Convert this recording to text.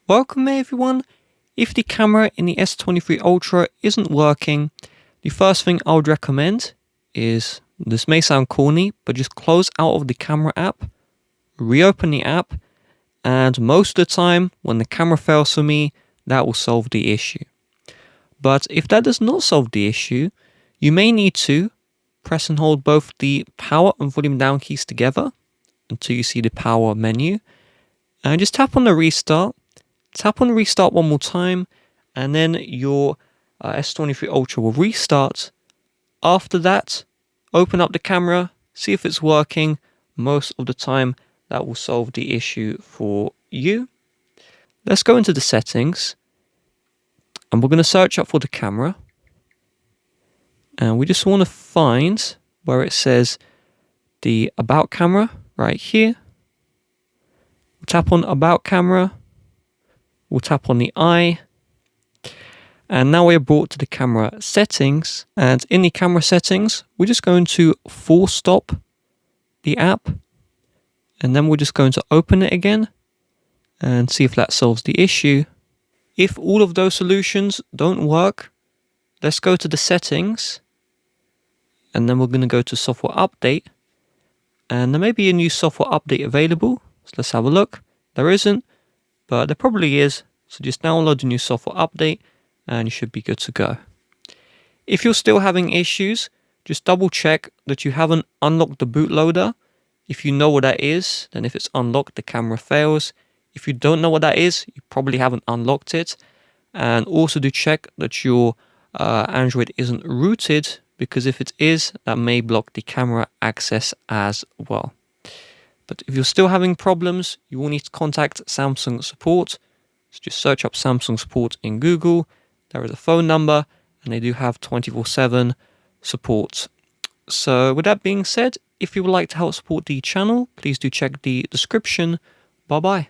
Welcome everyone. If the camera in the S23 Ultra isn't working, the first thing I would recommend is, this may sound corny, but just close out of the camera app, reopen the app, and most of the time when the camera fails for me, that will solve the issue. But if that does not solve the issue, you may need to press and hold both the power and volume down keys together until you see the power menu, and just tap on the restart. Tap on restart one more time, and then your S23 Ultra will restart. After that, open up the camera, see if it's working. Most of the time, that will solve the issue for you. Let's go into the settings, and we're going to search up for the camera. And we just want to find where it says the About camera right here. We'll tap on About camera. We'll tap on the eye, and now we're brought to the camera settings, and in the camera settings we're just going to full stop the app, and then we're just going to open it again and see if that solves the issue. If all of those solutions don't work, let's go to the settings, and then we're going to go to software update, and there may be a new software update available, so let's have a look. There isn't, but there probably is, so just download the new software update and you should be good to go. If you're still having issues, just double check that you haven't unlocked the bootloader. If you know what that is, then if it's unlocked, the camera fails. If you don't know what that is, you probably haven't unlocked it. And also do check that your Android isn't rooted, because if it is, that may block the camera access as well. But if you're still having problems, you will need to contact Samsung support. So just search up Samsung support in Google. There is a phone number, and they do have 24/7 support. So with that being said, if you would like to help support the channel, please do check the description. Bye bye.